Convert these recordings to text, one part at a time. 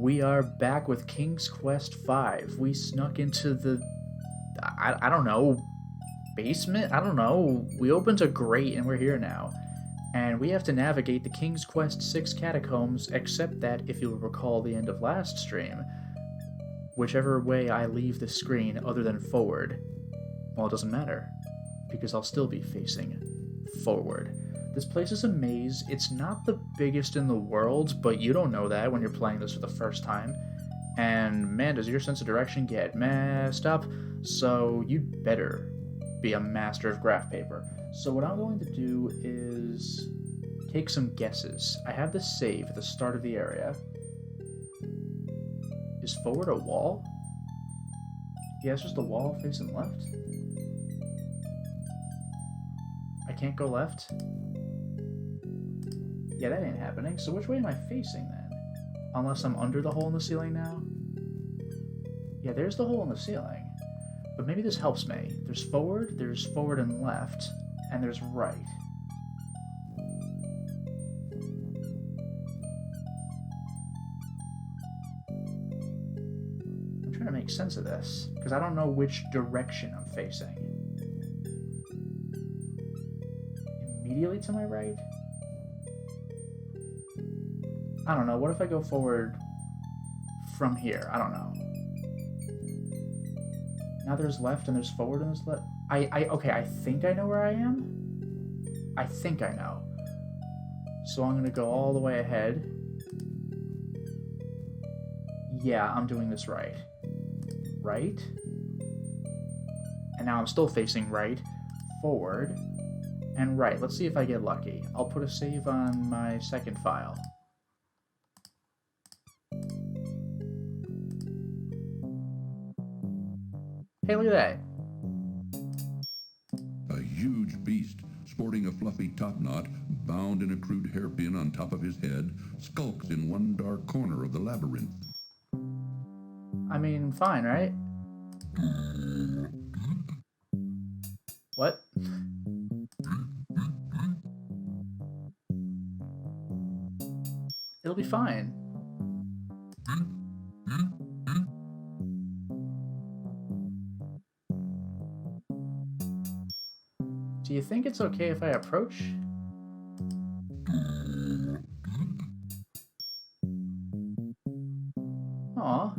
We are back with King's Quest V. We snuck into the, I don't know, basement? I don't know. We opened a grate and we're here now. And we have to navigate the King's Quest VI catacombs, except that, if you'll recall the end of last stream, whichever way I leave the screen other than forward, well, it doesn't matter, because I'll still be facing forward. This place is a maze. It's not the biggest in the world, but you don't know that when you're playing this for the first time. And man, does your sense of direction get messed up. So you'd better be a master of graph paper. So what I'm going to do is take some guesses. I have this save at the start of the area. Is forward a wall? Yeah, it's just a wall facing left. I can't go left? Yeah, that ain't happening. So which way am I facing then? Unless I'm under the hole in the ceiling now? Yeah, there's the hole in the ceiling. But maybe this helps me. There's forward and left, and there's right. I'm trying to make sense of this, because I don't know which direction I'm facing. Immediately to my right? I don't know. What if I go forward from here? I don't know. Now there's left and there's forward and there's left. Okay, I think I know where I am. I think I know. So I'm going to go all the way ahead. Yeah, I'm doing this right. Right? And now I'm still facing right, forward, and right. Let's see if I get lucky. I'll put a save on my second file. Hey, look at that. A huge beast, sporting a fluffy topknot, bound in a crude hairpin on top of his head, skulks in one dark corner of the labyrinth. I mean, fine, right? What? It'll be fine. Do you think it's okay if I approach? Aw.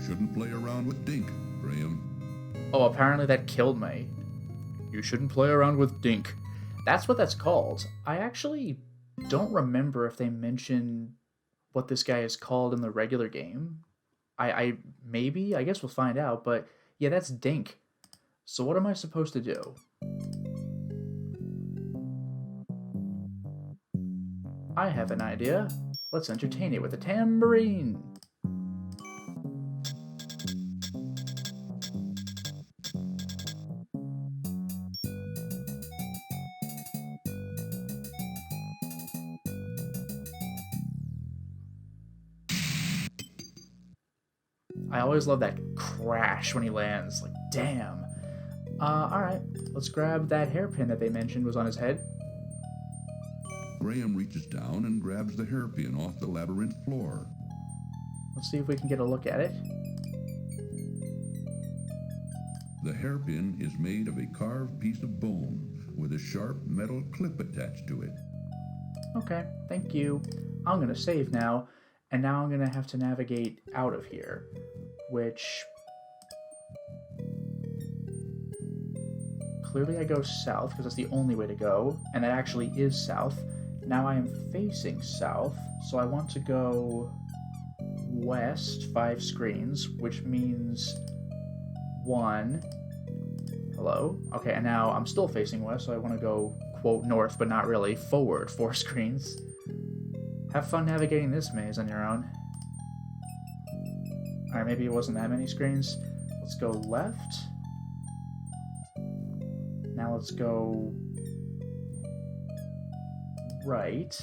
Shouldn't play around with Dink, Graham. Oh, apparently that killed me. You shouldn't play around with Dink. That's what that's called. I actually don't remember if they mention what this guy is called in the regular game. Maybe, I guess we'll find out, but yeah, that's Dink. So what am I supposed to do? I have an idea. Let's entertain it with a tambourine. I always love that crash when he lands. Like, damn. Alright. Let's grab that hairpin that they mentioned was on his head. Graham reaches down and grabs the hairpin off the labyrinth floor. Let's see if we can get a look at it. The hairpin is made of a carved piece of bone with a sharp metal clip attached to it. Okay, thank you. I'm gonna save now, and now I'm gonna have to navigate out of here, which... Clearly I go south, because that's the only way to go, and that actually is south. Now I am facing south, so I want to go west 5 screens, which means 1. Hello? Okay, and now I'm still facing west, so I want to go, quote, north, but not really, forward 4 screens. Have fun navigating this maze on your own. Alright, maybe it wasn't that many screens. Let's go left. Now let's go right.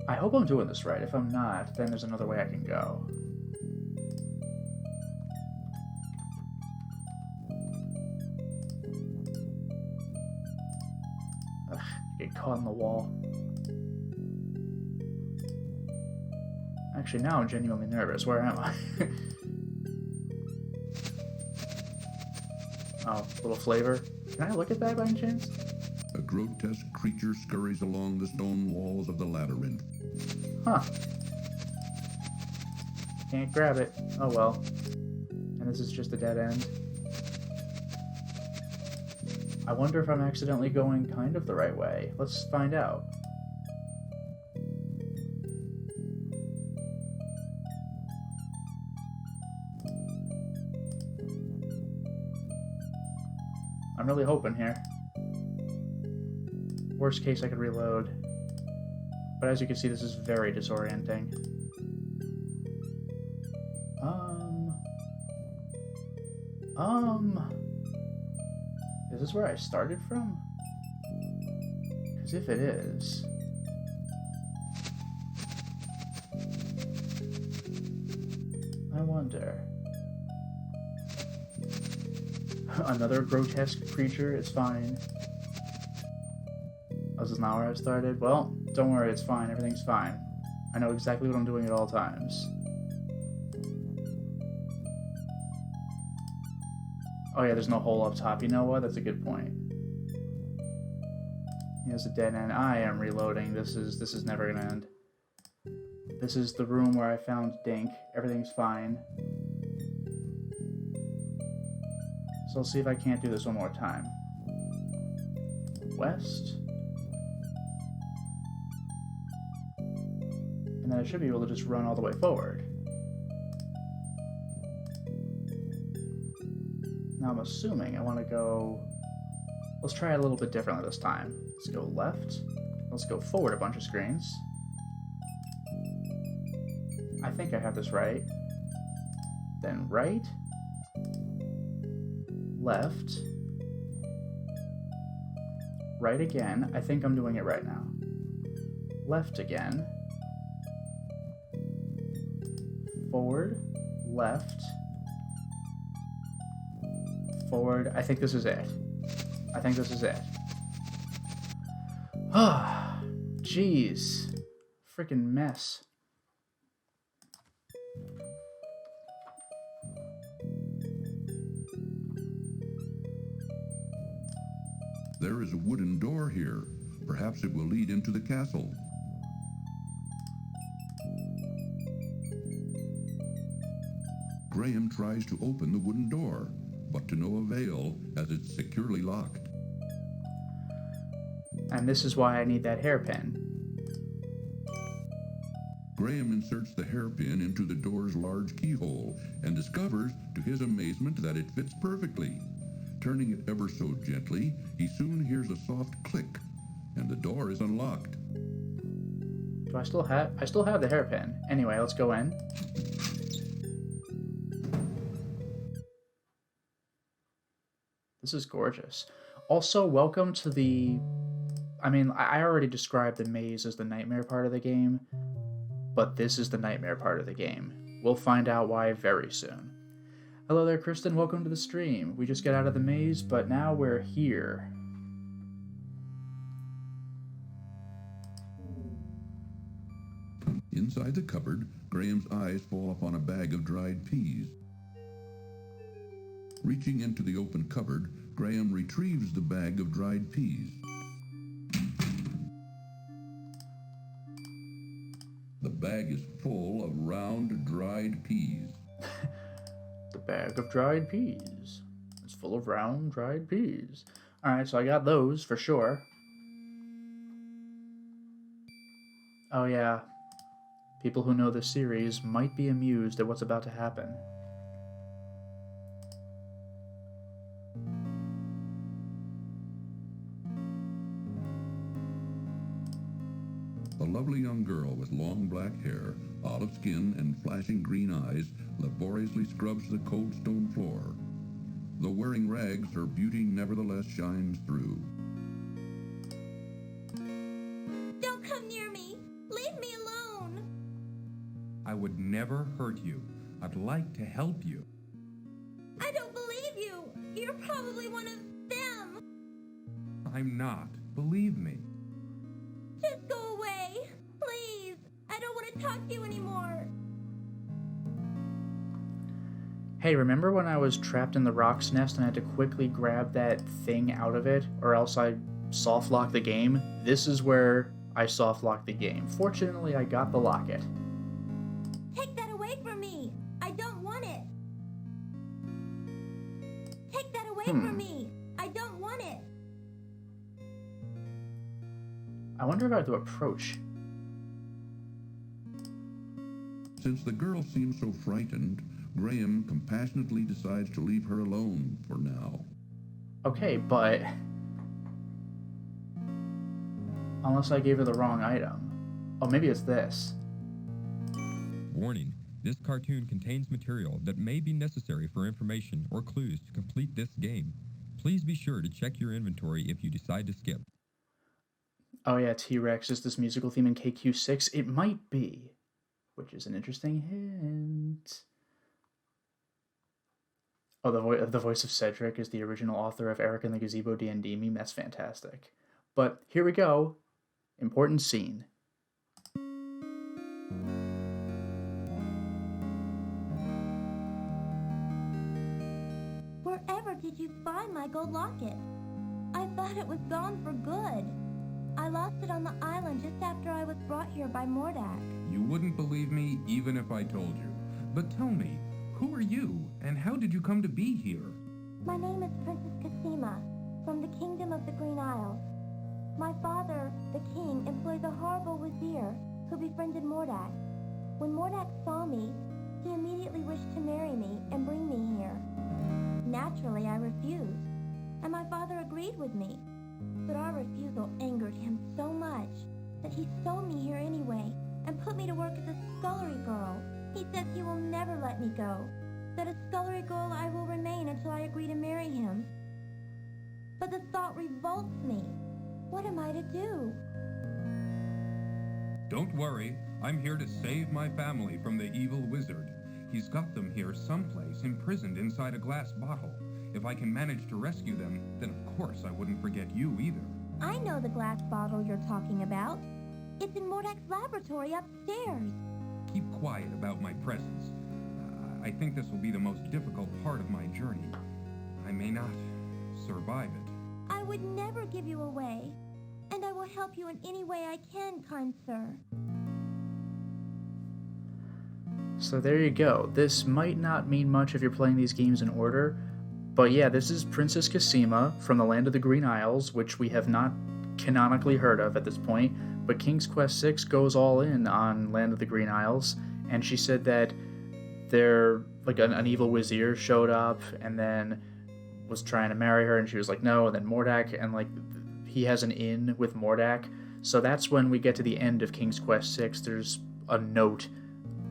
I hope I'm doing this right. If I'm not, then there's another way I can go. Ugh, get caught in the wall. Actually, now I'm genuinely nervous. Where am I? Oh, a little flavor. Can I look at that by any chance? A grotesque creature scurries along the stone walls of the labyrinth. Huh. Can't grab it. Oh well. And this is just a dead end. I wonder if I'm accidentally going kind of the right way. Let's find out. I'm really hoping here. Worst case, I could reload. But as you can see, this is very disorienting. Is this where I started from? Because if it is... I wonder... Another grotesque creature? It's fine. Oh, this is not where I started? Well, don't worry, it's fine. Everything's fine. I know exactly what I'm doing at all times. Oh yeah, there's no hole up top. You know what? That's a good point. Here's a dead end. I am reloading. This is never gonna end. This is the room where I found Dink. Everything's fine. So I'll see if I can't do this one more time. West. And then I should be able to just run all the way forward. Now I'm assuming I want to go... Let's try it a little bit differently this time. Let's go left. Let's go forward a bunch of screens. I think I have this right. Then right. Left. Right again. I think I'm doing it right now. Left again. Forward. Left. Forward. I think this is it. I think this is it. Ah, jeez. Freaking mess. There is a wooden door here. Perhaps it will lead into the castle. Graham tries to open the wooden door, but to no avail as it's securely locked. And this is why I need that hairpin. Graham inserts the hairpin into the door's large keyhole and discovers, to his amazement, that it fits perfectly. Turning it ever so gently, he soon hears a soft click, and the door is unlocked. Do I still have the hairpin. Anyway, let's go in. This is gorgeous. Also, welcome to the... I mean, I already described the maze as the nightmare part of the game, but this is the nightmare part of the game. We'll find out why very soon. Hello there, Kristen. Welcome to the stream. We just got out of the maze, but now we're here. Inside the cupboard, Graham's eyes fall upon a bag of dried peas. Reaching into the open cupboard, Graham retrieves the bag of dried peas. The bag is full of round, dried peas. The bag of dried peas. It's full of round, dried peas. Alright, so I got those for sure. Oh yeah. People who know this series might be amused at what's about to happen. A lovely young girl with long black hair, olive skin, and flashing green eyes laboriously scrubs the cold stone floor. Though wearing rags, her beauty nevertheless shines through. Don't come near me! Leave me alone! I would never hurt you. I'd like to help you. I don't believe you! You're probably one of them! I'm not. Believe me. Just go away! Please! I don't want to talk to you anymore! Hey, remember when I was trapped in the roc's nest and I had to quickly grab that thing out of it, or else I soft lock the game? This is where I soft lock the game. Fortunately, I got the locket. Take that away from me! I don't want it! Take that away from me! I don't want it! I wonder if I have to approach. Since the girl seems so frightened, Graham compassionately decides to leave her alone for now. Okay, but... unless I gave her the wrong item. Oh, maybe it's this. Warning. This cartoon contains material that may be necessary for information or clues to complete this game. Please be sure to check your inventory if you decide to skip. Oh yeah, T-Rex is this musical theme in KQ6? It might be, which is an interesting hint. Oh, the voice of Cedric is the original author of Eric and the Gazebo D&D meme. That's fantastic. But here we go. Important scene. Wherever did you find my gold locket? I thought it was gone for good. I lost it on the island just after I was brought here by Mordak. You wouldn't believe me even if I told you. But tell me, who are you, and how did you come to be here? My name is Princess Cassima, from the Kingdom of the Green Isles. My father, the king, employed the horrible Wazir, who befriended Mordak. When Mordak saw me, he immediately wished to marry me and bring me here. Naturally, I refused, and my father agreed with me. But our refusal angered him so much that he sold me here anyway and put me to work as a scullery girl. He says he will never let me go, that a scullery girl I will remain until I agree to marry him. But the thought revolts me. What am I to do? Don't worry, I'm here to save my family from the evil wizard. He's got them here someplace, imprisoned inside a glass bottle. If I can manage to rescue them, then of course I wouldn't forget you either. I know the glass bottle you're talking about. It's in Mordak's laboratory upstairs. Keep quiet about my presence. I think this will be the most difficult part of my journey. I may not survive it. I would never give you away, and I will help you in any way I can, kind sir. So there you go. This might not mean much if you're playing these games in order, but yeah, this is Princess Cassima from the Land of the Green Isles, which we have not canonically heard of at this point, but King's Quest VI goes all in on Land of the Green Isles, and she said that there, like, an evil Wazir showed up and then was trying to marry her, and she was like, no, and then Mordak, and, like, he has an in with Mordak, so that's when we get to the end of King's Quest VI. There's a note,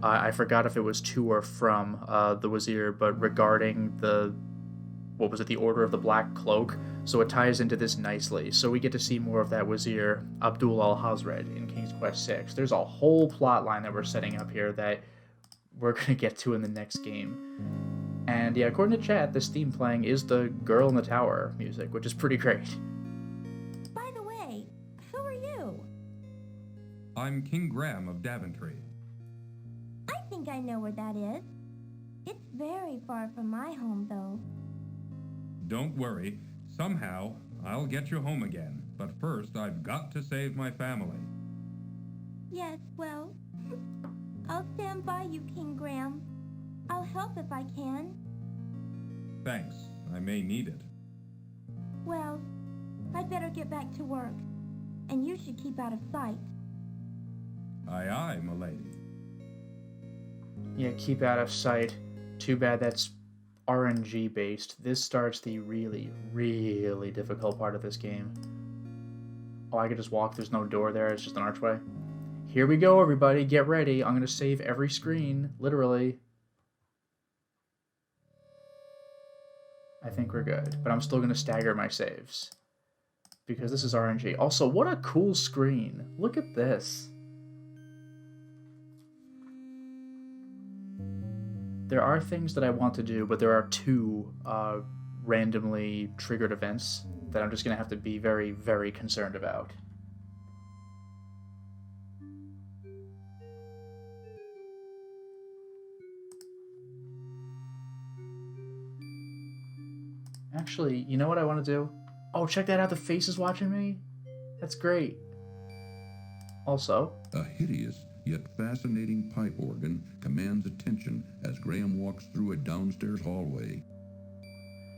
I forgot if it was to or from the Wazir, but regarding the Order of the Black Cloak, so it ties into this nicely. So we get to see more of that Wazir, Abdul al-Hazred, in King's Quest VI. There's a whole plot line that we're setting up here that we're going to get to in the next game. And yeah, according to chat, this theme playing is the Girl in the Tower music, which is pretty great. By the way, who are you? I'm King Graham of Daventry. I think I know where that is. It's very far from my home, though. Don't worry. Somehow, I'll get you home again. But first, I've got to save my family. Yes, well, I'll stand by you, King Graham. I'll help if I can. Thanks. I may need it. Well, I'd better get back to work. And you should keep out of sight. Aye, aye, m'lady. Yeah, keep out of sight. Too bad that's RNG based. This starts the really, really difficult part of this game. Oh, I could just walk. There's no door there. It's just an archway. Here we go, everybody. Get ready. I'm going to save every screen. Literally. I think we're good. But I'm still going to stagger my saves. Because this is RNG. Also, what a cool screen. Look at this. There are things that I want to do, but there are two randomly triggered events that I'm just going to have to be very, very concerned about. Actually, you know what I want to do? Oh, check that out. The face is watching me. That's great. Also, A hideous yet fascinating pipe organ commands attention as Graham walks through a downstairs hallway.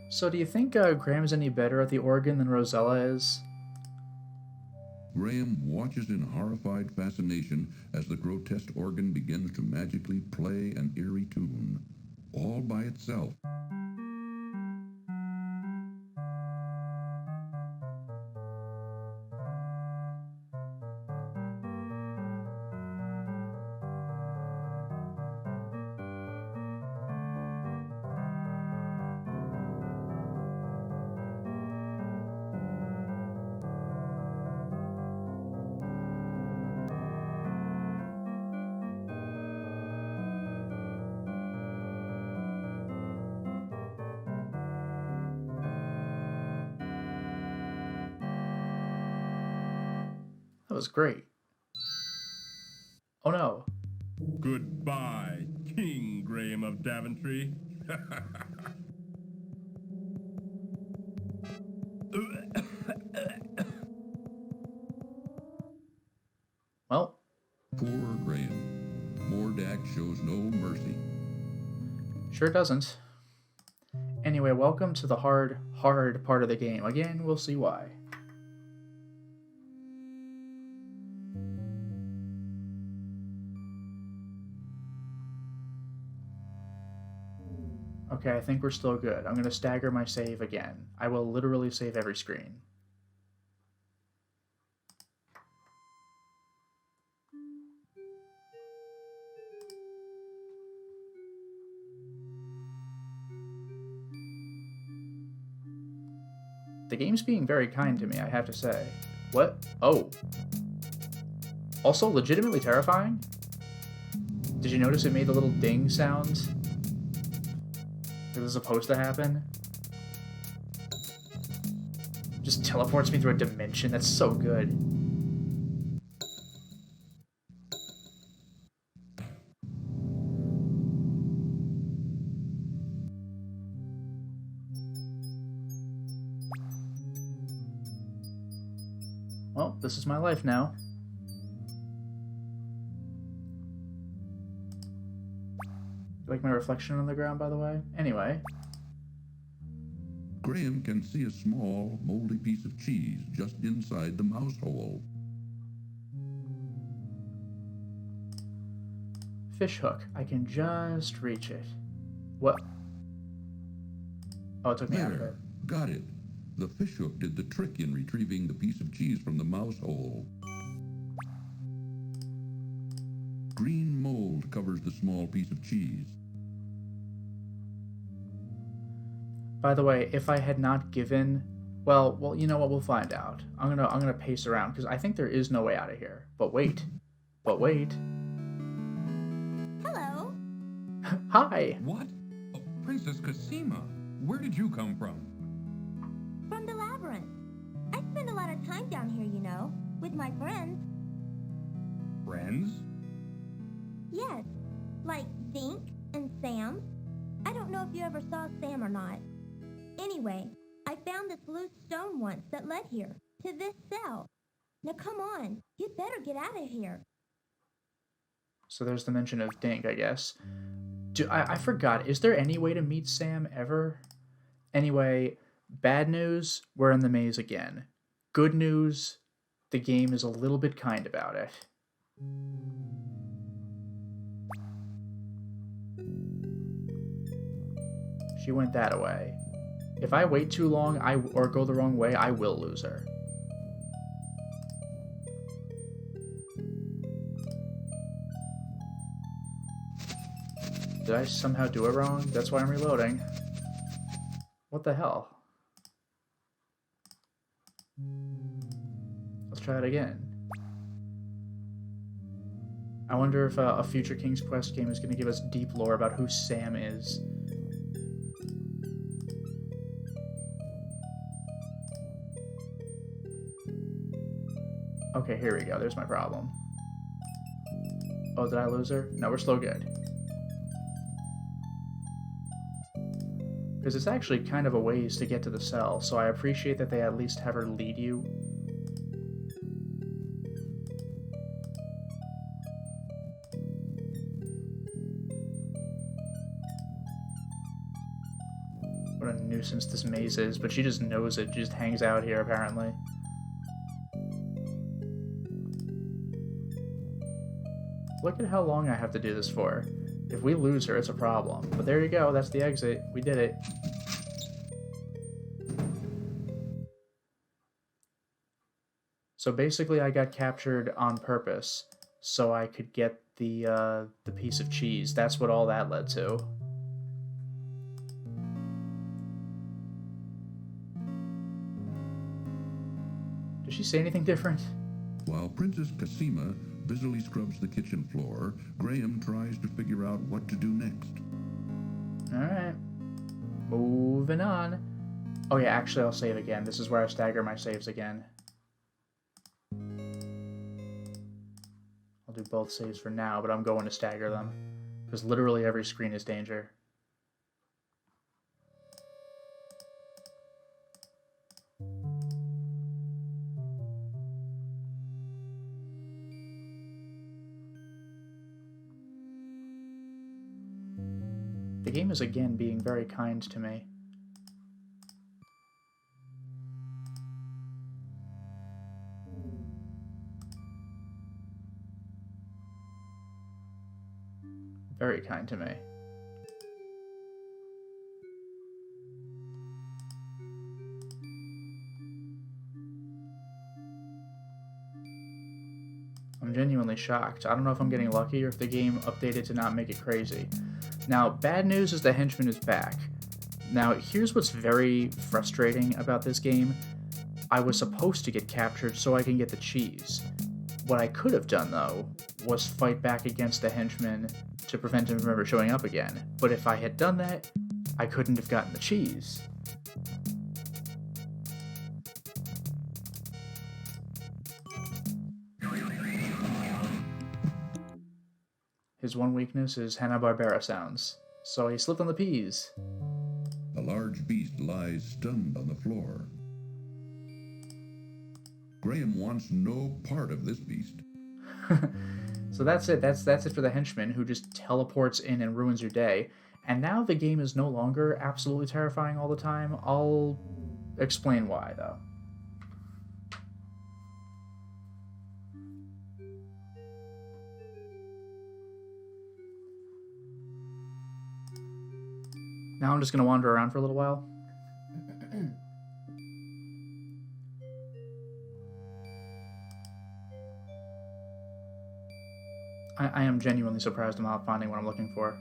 so do you think Graham's any better at the organ than Rosella is? Graham watches in horrified fascination as the grotesque organ begins to magically play an eerie tune, all by itself. That was great. Oh no. Goodbye, King Graham of Daventry. Well, Poor Graham. Mordak shows no mercy. sure doesn't. Anyway, welcome to the hard part of the game. Again, we'll see why. Okay, I think we're still good. I'm going to stagger my save again. I will literally save every screen. The game's being very kind to me, I have to say. What? Oh. Also legitimately terrifying? Did you notice it made the little ding sounds? This is supposed to happen? Just teleports me through a dimension. That's so good. Well, this is my life now. You like my reflection on the ground, by the way? Anyway. Graham can see a small, moldy piece of cheese just inside the mouse hole. Fish hook. I can just reach it. What? Oh, it took me out of it. There, got it. The fish hook did the trick in retrieving the piece of cheese from the mouse hole. Green mold covers the small piece of cheese. By the way, if I had not given, well, you know what? We'll find out. I'm gonna pace around because I think there is no way out of here. But wait. Hello. Hi. What? Oh, Princess Cosima, where did you come from? From the labyrinth. I spend a lot of time down here, you know, with my friends. Friends? Yes, like Dink and Sam. I don't know if you ever saw Sam or not. Anyway, I found this loose stone once that led here, to this cell. Now come on, you'd better get out of here. So there's the mention of Dink, I guess. I forgot. Is there any way to meet Sam ever? Anyway, bad news, we're in the maze again. Good news, the game is a little bit kind about it. She went that way. If I wait too long or go the wrong way, I will lose her. Did I somehow do it wrong? That's why I'm reloading. What the hell? Let's try it again. I wonder if a future King's Quest game is going to give us deep lore about who Sam is. Okay, here we go. There's my problem. Oh, did I lose her? No, we're still good. Because it's actually kind of a ways to get to the cell, so I appreciate that they at least have her lead you. What a nuisance this maze is, but she just knows it. She just hangs out here, apparently. Look at how long I have to do this for. If we lose her, it's a problem. But there you go, that's the exit. We did it. So basically I got captured on purpose so I could get the piece of cheese. That's what all that led to. Did she say anything different? While Princess Cassima busily scrubs the kitchen floor, Graham tries to figure out what to do next. Alright. Moving on. Oh yeah, actually I'll save again. This is where I stagger my saves again. I'll do both saves for now, but I'm going to stagger them. Because literally every screen is danger. The game is again being very kind to me. Very kind to me. I'm genuinely shocked. I don't know if I'm getting lucky or if the game updated to not make it crazy. Now, bad news is the henchman is back. Now, here's what's very frustrating about this game. I was supposed to get captured so I can get the cheese. What I could have done, though, was fight back against the henchman to prevent him from ever showing up again. But if I had done that, I couldn't have gotten the cheese. His one weakness is Hanna-Barbera sounds, so he slipped on the peas. A large beast lies stunned on the floor. Graham wants no part of this beast. So that's it. That's it for the henchman who just teleports in and ruins your day. And now the game is no longer absolutely terrifying all the time. I'll explain why, though. Now I'm just going to wander around for a little while. I am genuinely surprised I'm not finding what I'm looking for.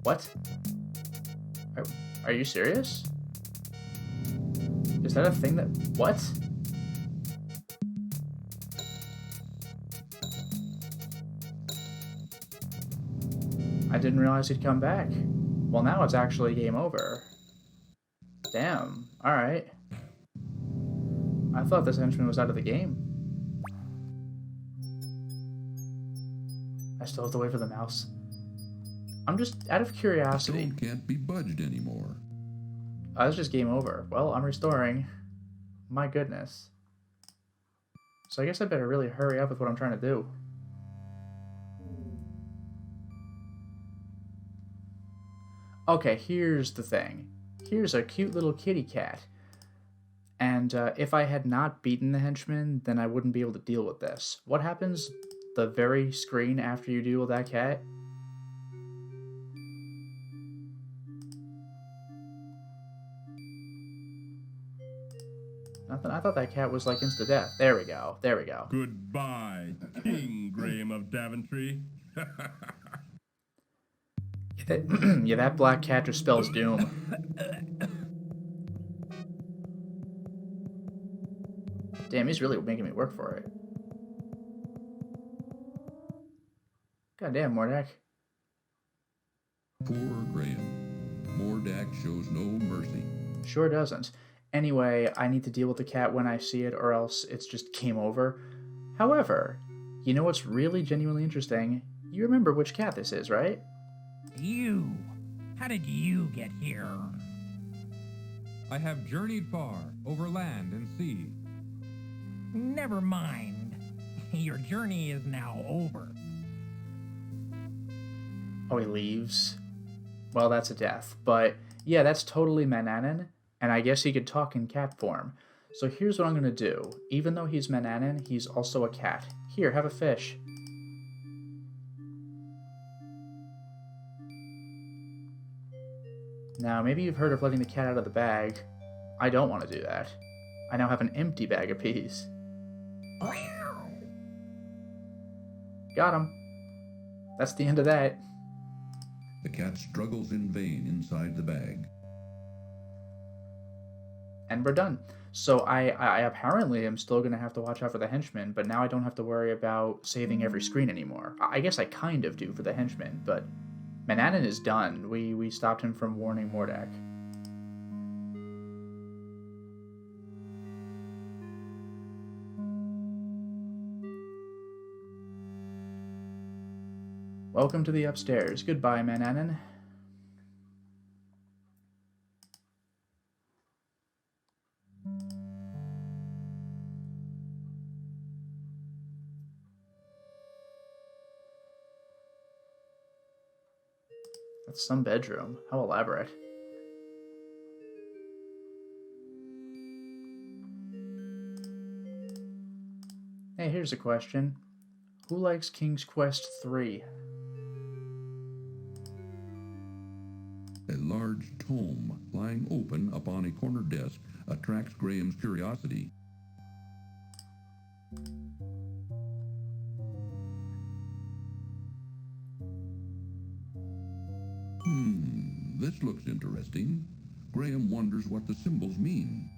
What? Are you serious? Is that a thing that... What? I didn't realize he'd come back. Well, now it's actually game over. Damn. Alright. I thought this henchman was out of the game. I still have to wait for the mouse. I'm just out of curiosity. Stone can't be budged anymore. Oh, that's just game over. Well, I'm restoring. My goodness. So I guess I better really hurry up with what I'm trying to do. Okay, here's the thing. Here's a cute little kitty cat. And if I had not beaten the henchman, then I wouldn't be able to deal with this. What happens the very screen after you deal with that cat? Nothing. I thought that cat was like insta-death. There we go. There we go. Goodbye, King Graham of Daventry. Yeah, that black cat just spells doom. Damn, he's really making me work for it. Goddamn, Mordak. Poor Graham. Mordak shows no mercy. Sure doesn't. Anyway, I need to deal with the cat when I see it, or else it's just game over. However, you know what's really genuinely interesting? You remember which cat this is, right? You. How did you get here? I have journeyed far, over land and sea. Never mind. Your journey is now over. Oh, he leaves? Well, that's a death. But yeah, that's totally Mananan, and I guess he could talk in cat form. So here's what I'm going to do. Even though he's Mananan, he's also a cat. Here, have a fish. Now, maybe you've heard of letting the cat out of the bag. I don't want to do that. I now have an empty bag of peas. Got him. That's the end of that. The cat struggles in vain inside the bag. And we're done. So I apparently am still going to have to watch out for the henchmen, but now I don't have to worry about saving every screen anymore. I guess I kind of do for the henchmen, but Mananan is done. We stopped him from warning Mordak. Welcome to the upstairs. Goodbye, Mananan. That's some bedroom. How elaborate. Hey, here's a question. Who likes King's Quest 3? A large tome lying open upon a corner desk attracts Graham's curiosity. This looks interesting. Graham wonders what the symbols mean.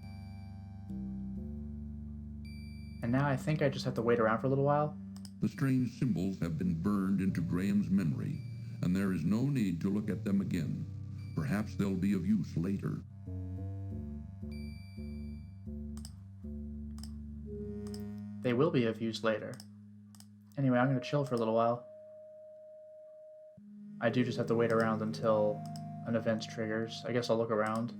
And now I think I just have to wait around for a little while. The strange symbols have been burned into Graham's memory, and there is no need to look at them again. Perhaps they'll be of use later. They will be of use later. Anyway, I'm going to chill for a little while. I do just have to wait around until an event triggers. I guess I'll look around.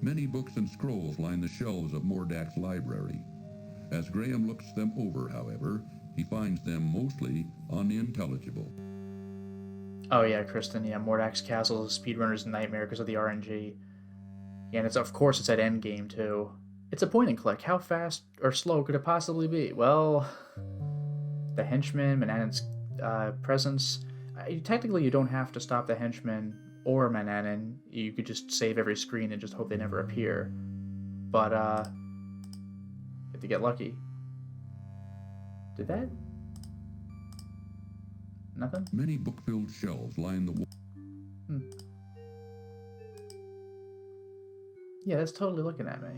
Many books and scrolls line the shelves of Mordak's library. As Graham looks them over, however, he finds them mostly unintelligible. Oh yeah, Kristen, yeah, Mordak's Castle is a speedrunner's nightmare because of the RNG. Yeah, and it's of course it's at endgame too. It's a point and click. How fast or slow could it possibly be? Well, the henchman, Mananan's presence. Technically, you don't have to stop the henchman or Mananan. You could just save every screen and just hope they never appear. But you have to get lucky. Did that? Nothing? Many book-filled shelves line the wall. Yeah, that's totally looking at me.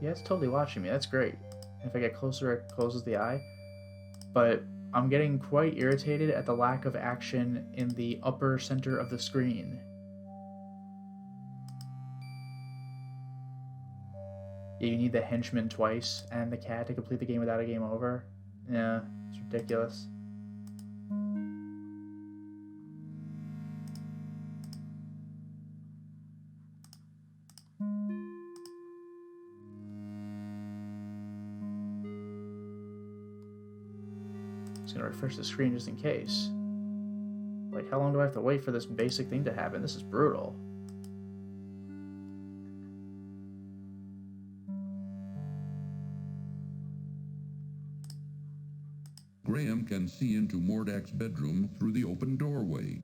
Yeah, it's totally watching me. That's great. If I get closer, it closes the eye. But I'm getting quite irritated at the lack of action in the upper center of the screen. Yeah, you need the henchman twice and the cat to complete the game without a game over. Yeah, it's ridiculous. Just gonna refresh the screen just in case. Like, how long do I have to wait for this basic thing to happen? This is brutal. Graham can see into Mordak's bedroom through the open doorway.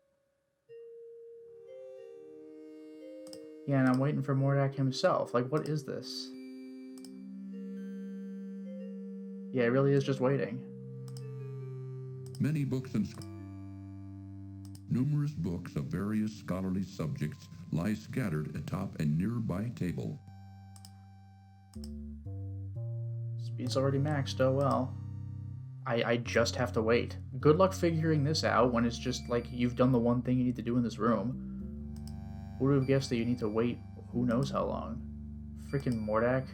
Yeah, and I'm waiting for Mordak himself. Like, what is this? Yeah, it really is just waiting. Many books and numerous books of various scholarly subjects lie scattered atop a nearby table. Speed's already maxed, oh well. I just have to wait. Good luck figuring this out when it's just like you've done the one thing you need to do in this room. Who would have guessed that you need to wait who knows how long? Freaking Mordak.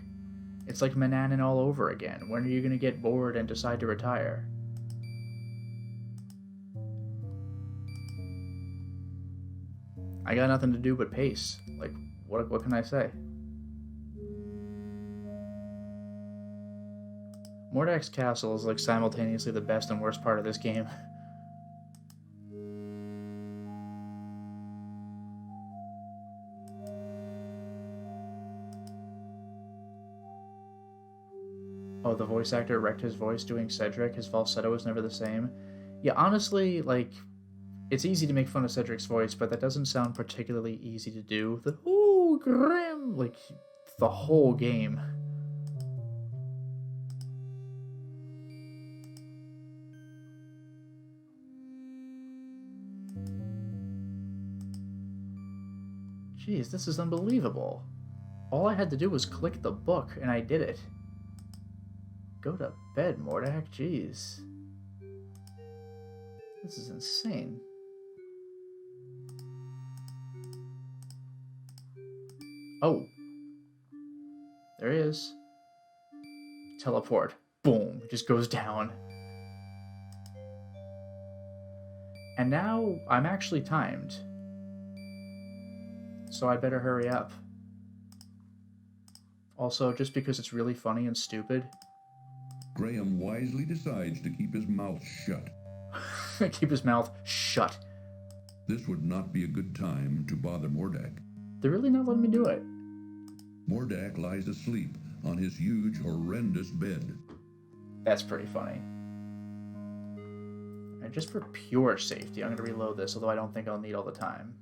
It's like Mananan all over again. When are you gonna get bored and decide to retire? I got nothing to do but pace. Like, what can I say? Mordak's castle is like simultaneously the best and worst part of this game. Oh, the voice actor wrecked his voice doing Cedric. His falsetto was never the same. Yeah, honestly, like, it's easy to make fun of Cedric's voice, but that doesn't sound particularly easy to do. The, ooh, grim, like, the whole game. Jeez, this is unbelievable. All I had to do was click the book, and I did it. Go to bed, Mordak. Jeez. This is insane. Oh. There he is. Teleport. Boom. It just goes down. And now I'm actually timed. So I better hurry up. Also, just because it's really funny and stupid. Graham wisely decides to keep his mouth shut. Keep his mouth shut. This would not be a good time to bother Mordak. They're really not letting me do it. Mordak lies asleep on his huge, horrendous bed. That's pretty funny. And just for pure safety, I'm going to reload this, although I don't think I'll need all the time.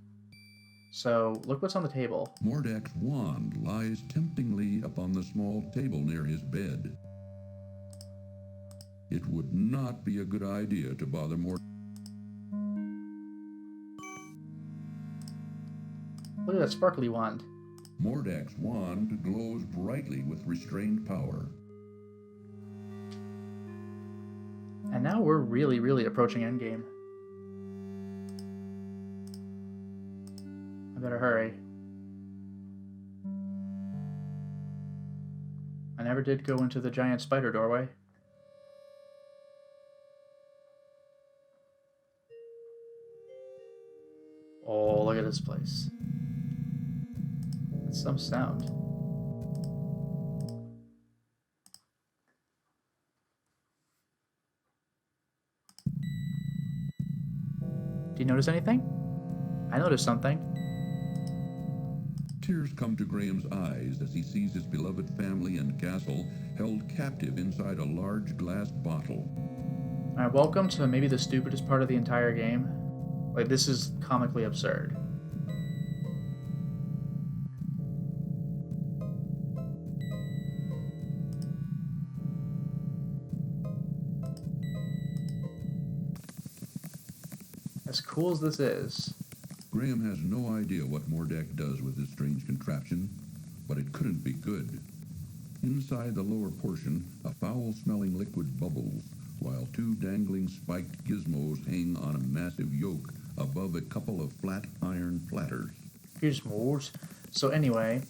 So, look what's on the table. Mordak's wand lies temptingly upon the small table near his bed. It would not be a good idea to bother Mordak. Look at that sparkly wand. Mordak's wand glows brightly with restrained power. And now we're really, really approaching endgame. I better hurry. I never did go into the giant spider doorway. Oh, look at this place. It's some sound. Do you notice anything? I noticed something. Tears come to Graham's eyes as he sees his beloved family and castle held captive inside a large glass bottle. Alright, welcome to maybe the stupidest part of the entire game. Like, this is comically absurd. As cool as this is, Graham has no idea what Mordak does with this strange contraption, but it couldn't be good. Inside the lower portion, a foul-smelling liquid bubbles, while two dangling spiked gizmos hang on a massive yoke above a couple of flat iron platters. gizmos. So anyway,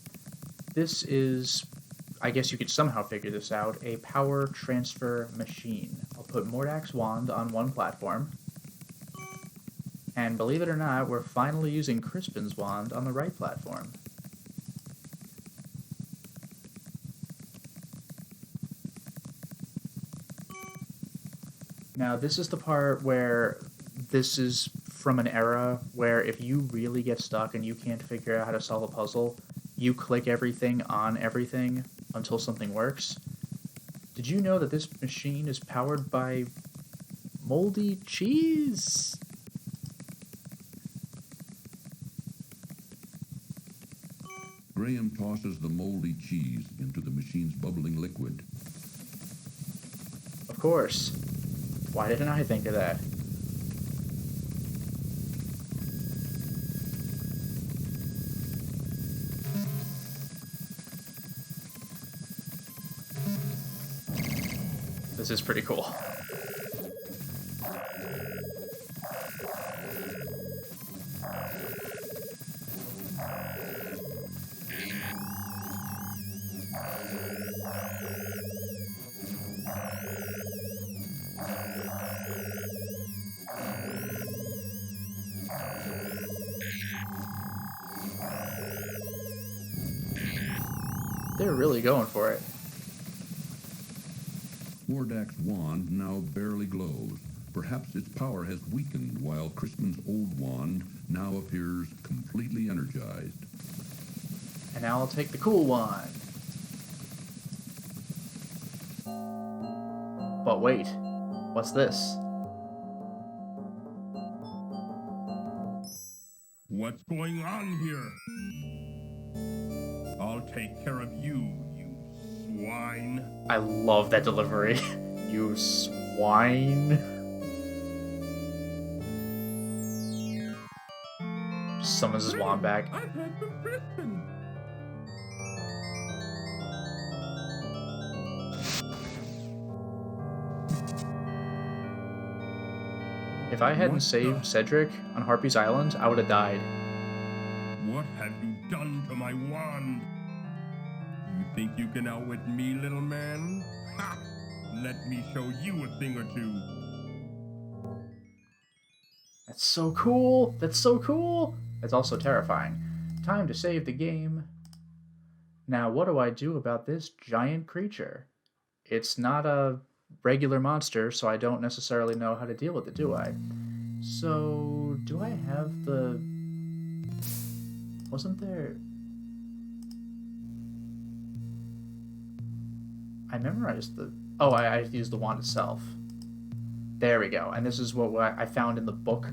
this is, I guess you could somehow figure this out, a power transfer machine. I'll put Mordak's wand on one platform. And believe it or not, we're finally using Crispin's wand on the right platform. Now, this is the part where this is from an era where if you really get stuck and you can't figure out how to solve a puzzle, you click everything on everything until something works. Did you know that this machine is powered by moldy cheese? Graham tosses the moldy cheese into the machine's bubbling liquid. Of course. Why didn't I think of that? This is pretty cool. They're really going for it. Mordak's wand now barely glows. Perhaps its power has weakened, while Crispin's old wand now appears completely energized. And now I'll take the cool one. But wait, what's this? What's going on here? I'll take care of you, you swine. I love that delivery. You swine. Summons his wand back. I've heard from Crispin. If I hadn't What saved the- Cedric on Harpy's Island, I would have died. What have you done to my wand? You think you can outwit me, little man? Ha! Let me show you a thing or two. That's so cool! That's so cool! It's also terrifying. Time to save the game. Now, what do I do about this giant creature? It's not a regular monster, so I don't necessarily know how to deal with it, do I? So, do I have the... Wasn't there... I memorized the... Oh, I used the wand itself. There we go. And this is what I found in the book.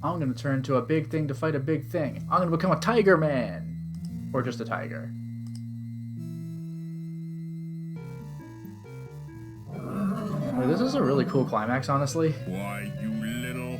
I'm going to turn into a big thing to fight a big thing. I'm going to become a tiger man. Or just a tiger. Wait, this is a really cool climax, honestly. Why, you little...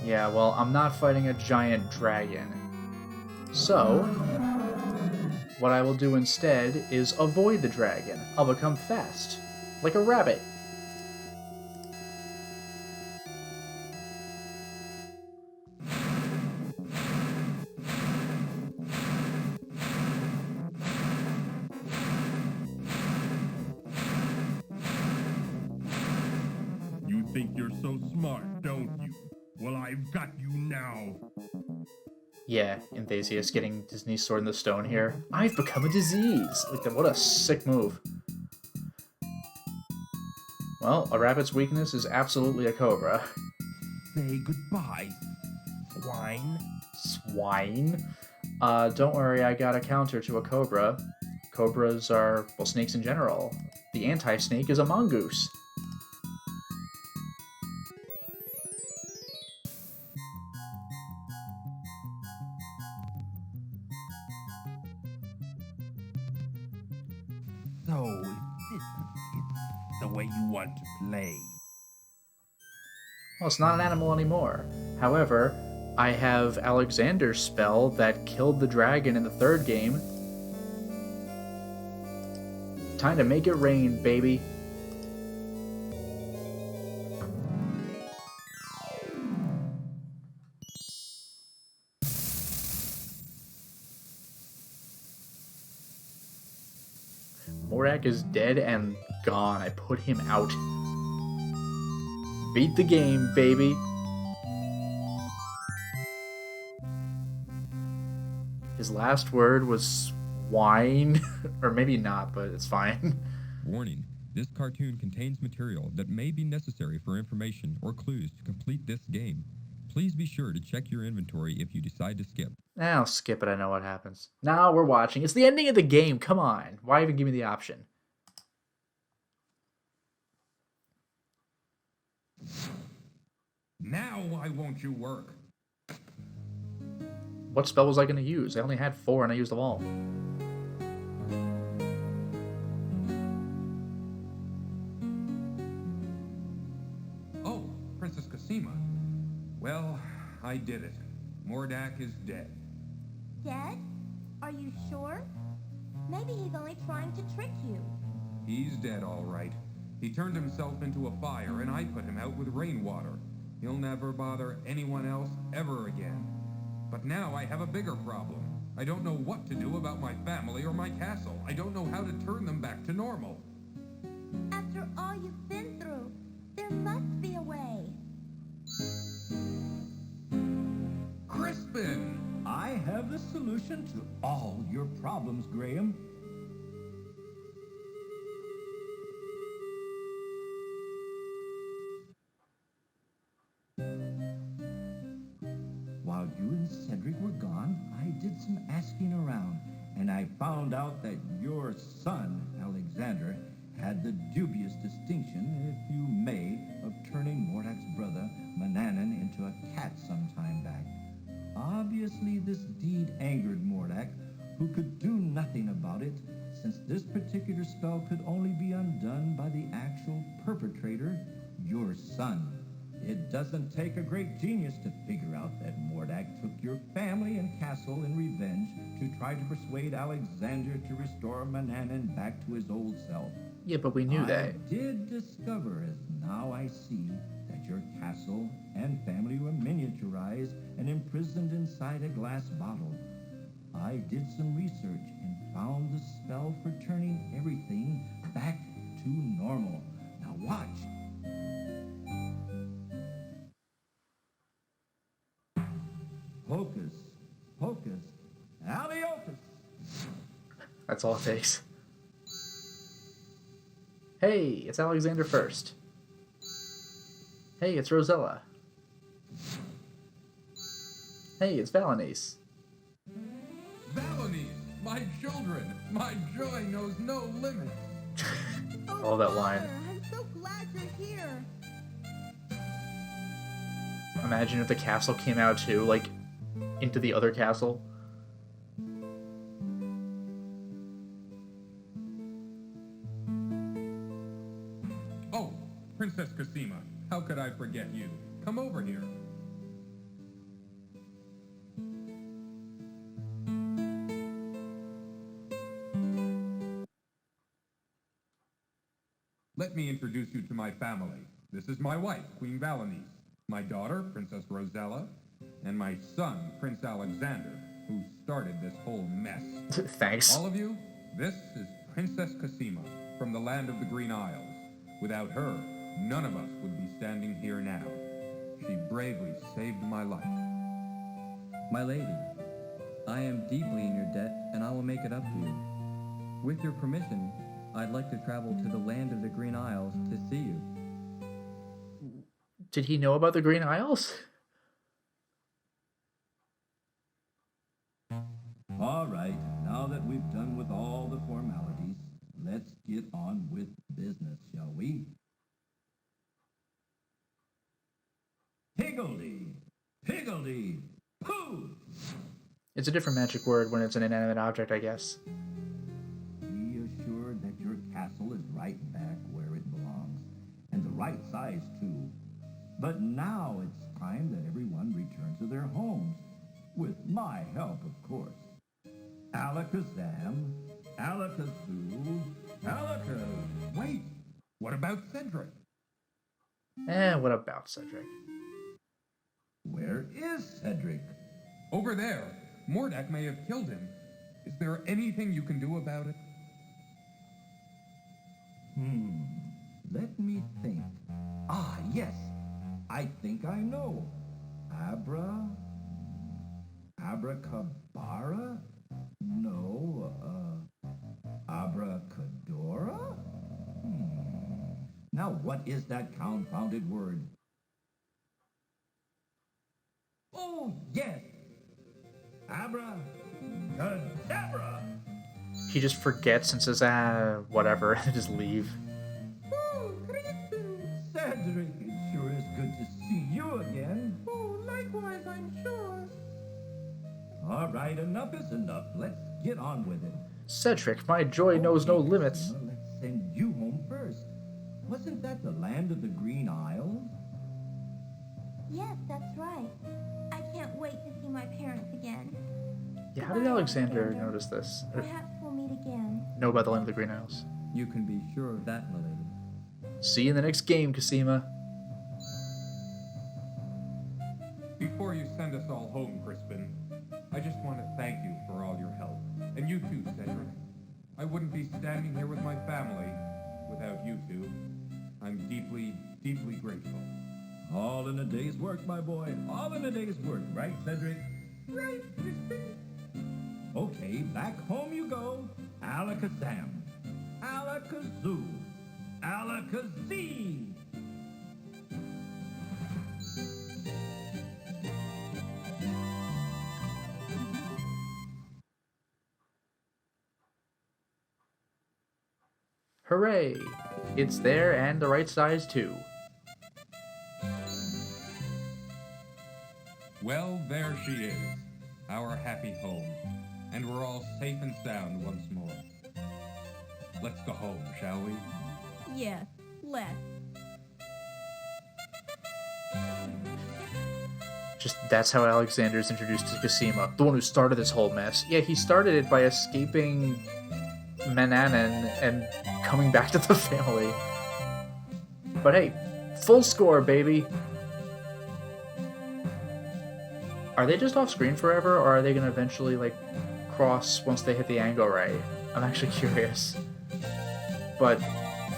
Yeah, well, I'm not fighting a giant dragon. So, what I will do instead is avoid the dragon. I'll become fast, like a rabbit. You think you're so smart, don't you? Well, I've got you now. Yeah, Theseus getting Disney's Sword in the Stone here. I've become a disease! Like, what a sick move. Well, a rabbit's weakness is absolutely a cobra. Say goodbye, swine. Swine? Don't worry, I got a counter to a cobra. Cobras are, well, snakes in general. The anti-snake is a mongoose. So, this is the way you want to play. Well, it's not an animal anymore. However, I have Alexander's spell that killed the dragon in the third game. Time to make it rain, baby. Mordak is dead and gone. I put him out. Beat the game, baby. His last word was swine. Or maybe not, but it's fine. Warning, this cartoon contains material that may be necessary for information or clues to complete this game. Please be sure to check your inventory if you decide to skip. I'll skip it, I know what happens. Now we're watching. It's the ending of the game, come on. Why even give me the option? Now why won't you work? What spell was I going to use? I only had 4 and I used them all. Oh, Princess Cosima. Well, I did it. Mordak is dead. Dead? Are you sure? Maybe he's only trying to trick you. He's dead, all right. He turned himself into a fire, and I put him out with rainwater. He'll never bother anyone else ever again. But now I have a bigger problem. I don't know what to do about my family or my castle. I don't know how to turn them back to normal. After all you've been through, there must be a way. Crispin! I have the solution to all your problems, Graham. While you and Cedric were gone, I did some asking around, and I found out that your son, Alexander, had the dubious distinction, if you may, of turning Mordak's brother, Manannan, into a cat some time back. Obviously, this deed angered Mordak, who could do nothing about it, since this particular spell could only be undone by the actual perpetrator, your son. It doesn't take a great genius to figure out that Mordak took your family and castle in revenge to try to persuade Alexander to restore Manannan back to his old self. Yeah, but we knew that. I did discover, as now I see, that your castle and family were miniaturized and imprisoned inside a glass bottle. I did some research and found the spell for turning everything back to normal. Now watch. Hocus pocus, Aliotus. That's all it takes. Hey, it's Alexander first. Hey, it's Rosella. Hey, it's Valenice. Valenice! My children! My joy knows no limit! All that line. I'm so glad you're here. Imagine if the castle came out too, like, into the other castle. Oh, Princess Cosima, how could I forget you? Come over here. Let me introduce you to my family. This is my wife, Queen Valenice, my daughter, Princess Rosella, and my son, Prince Alexander, who started this whole mess. Thanks. All of you, this is Princess Cosima from the land of the Green Isles. Without her, none of us would be standing here now. She bravely saved my life. My lady, I am deeply in your debt, and I will make it up to you. With your permission, I'd like to travel to the land of the Green Isles to see you. Did he know about the Green Isles? All right, now that we've done with all the formalities, let's get on with business, shall we? Higgledy, piggledy, poo! It's a different magic word when it's an inanimate object, I guess. Be assured that your castle is right back where it belongs, and the right size, too. But now it's time that everyone return to their homes, with my help, of course. Alakazam, Alakazoo, Alakaz. Wait, what about Cedric? What about Cedric? Where is Cedric? Over there. Mordak may have killed him. Is there anything you can do about it? Let me think. Ah, yes. I think I know. Abracabara? No, abracadora? Now what is that confounded word? Oh, yes! Abracadabra! He just forgets and says, whatever, and just leave. Oh, Crispin. Cedric, it sure is good to see you again. Oh, likewise, I'm sure. All right, enough is enough. Let's get on with it. Cedric, my joy knows no Okay, limits. Cosima, let's send you home first. Wasn't that the land of the Green Isles? Yes, that's right. I can't wait to see my parents again. Yeah, how did Alexander notice this? Or Perhaps we'll meet again. know about the land of the Green Isles? You can be sure of that, my lady. See you in the next game, Cosima. Before you send us all home, Crispin, I just want to thank you for all your help. And you too, Cedric. I wouldn't be standing here with my family without you two. I'm deeply, deeply grateful. All in a day's work, my boy. All in a day's work, right, Cedric? Right, Crispin? Okay, back home you go. Alakazam. Alakazoo. Alakazee. Hooray! It's there and the right size too. Well, there she is, our happy home, and we're all safe and sound once more. Let's go home, shall we? Yes, let's. Just that's how Alexander's introduced to Cosima, the one who started this whole mess. Yeah, he started it by escaping Mananan and coming back to the family. But hey, full score, baby. Are they just off screen forever, or are they gonna eventually like cross once they hit the angle right? I'm actually curious. But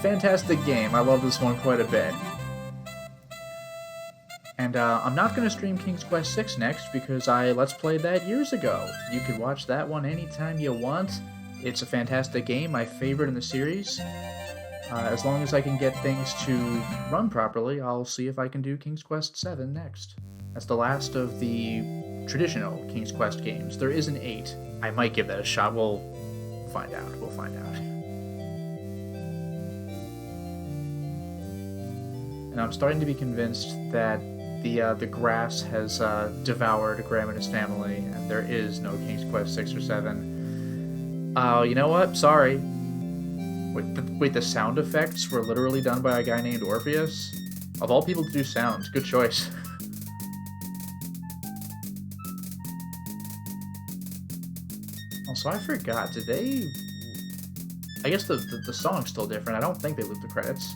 fantastic game. I love this one quite a bit. And I'm not going to stream King's Quest VI next because I Let's Played that years ago. You could watch that one anytime you want. It's a fantastic game, my favorite in the series. As long as I can get things to run properly, I'll see if I can do King's Quest VII next. That's the last of the traditional King's Quest games. There is an 8. I might give that a shot. We'll find out. We'll find out. And I'm starting to be convinced that the grass has devoured Graham and his family, and there is no King's Quest 6 or 7. You know what? Sorry. Wait, the sound effects were literally done by a guy named Orpheus? Of all people to do sounds, good choice. Also, I forgot, did they... I guess the song's still different. I don't think they looped the credits.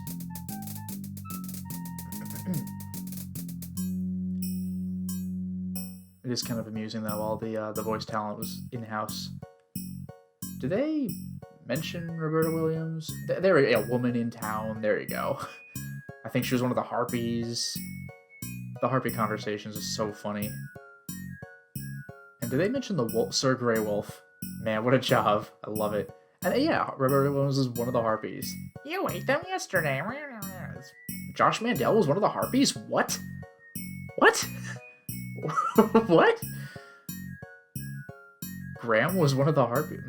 It is kind of amusing, though, all the voice talent was in-house. Did they mention Roberta Williams? There, a woman in town. There you go. I think she was one of the Harpies. The Harpy Conversations is so funny. And did they mention the wolf, Sir Grey Wolf? Man, what a job. I love it. And yeah, Roberta Williams is one of the Harpies. You ate them yesterday. Josh Mandel was one of the Harpies? What? What? What? Graham was one of the Harpies.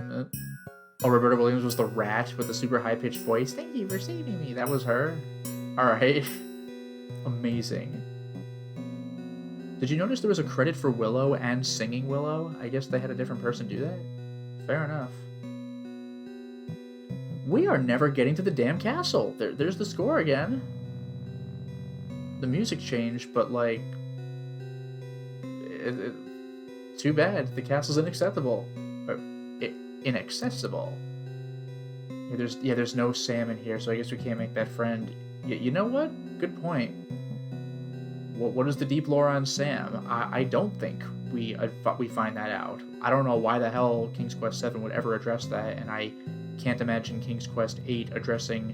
Oh, Roberta Williams was the rat with the super high-pitched voice. Thank you for saving me. That was her. Alright. Amazing. Did you notice there was a credit for Willow and singing Willow? I guess they had a different person do that. Fair enough. We are never getting to the damn castle. There's the score again. The music changed, but like... too bad. The castle's inaccessible. Inaccessible. Yeah, there's no Sam in here, so I guess we can't make that friend. You know what? Good point. What is the deep lore on Sam? I don't think we find that out. I don't know why the hell King's Quest VII would ever address that, and I can't imagine King's Quest VIII addressing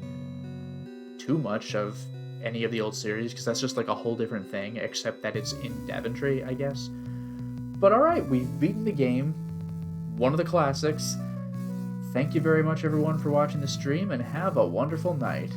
too much of any of the old series, because that's just like a whole different thing, except that it's in Daventry, I guess. But alright, we've beaten the game. One of the classics. Thank you very much, everyone, for watching the stream, and have a wonderful night.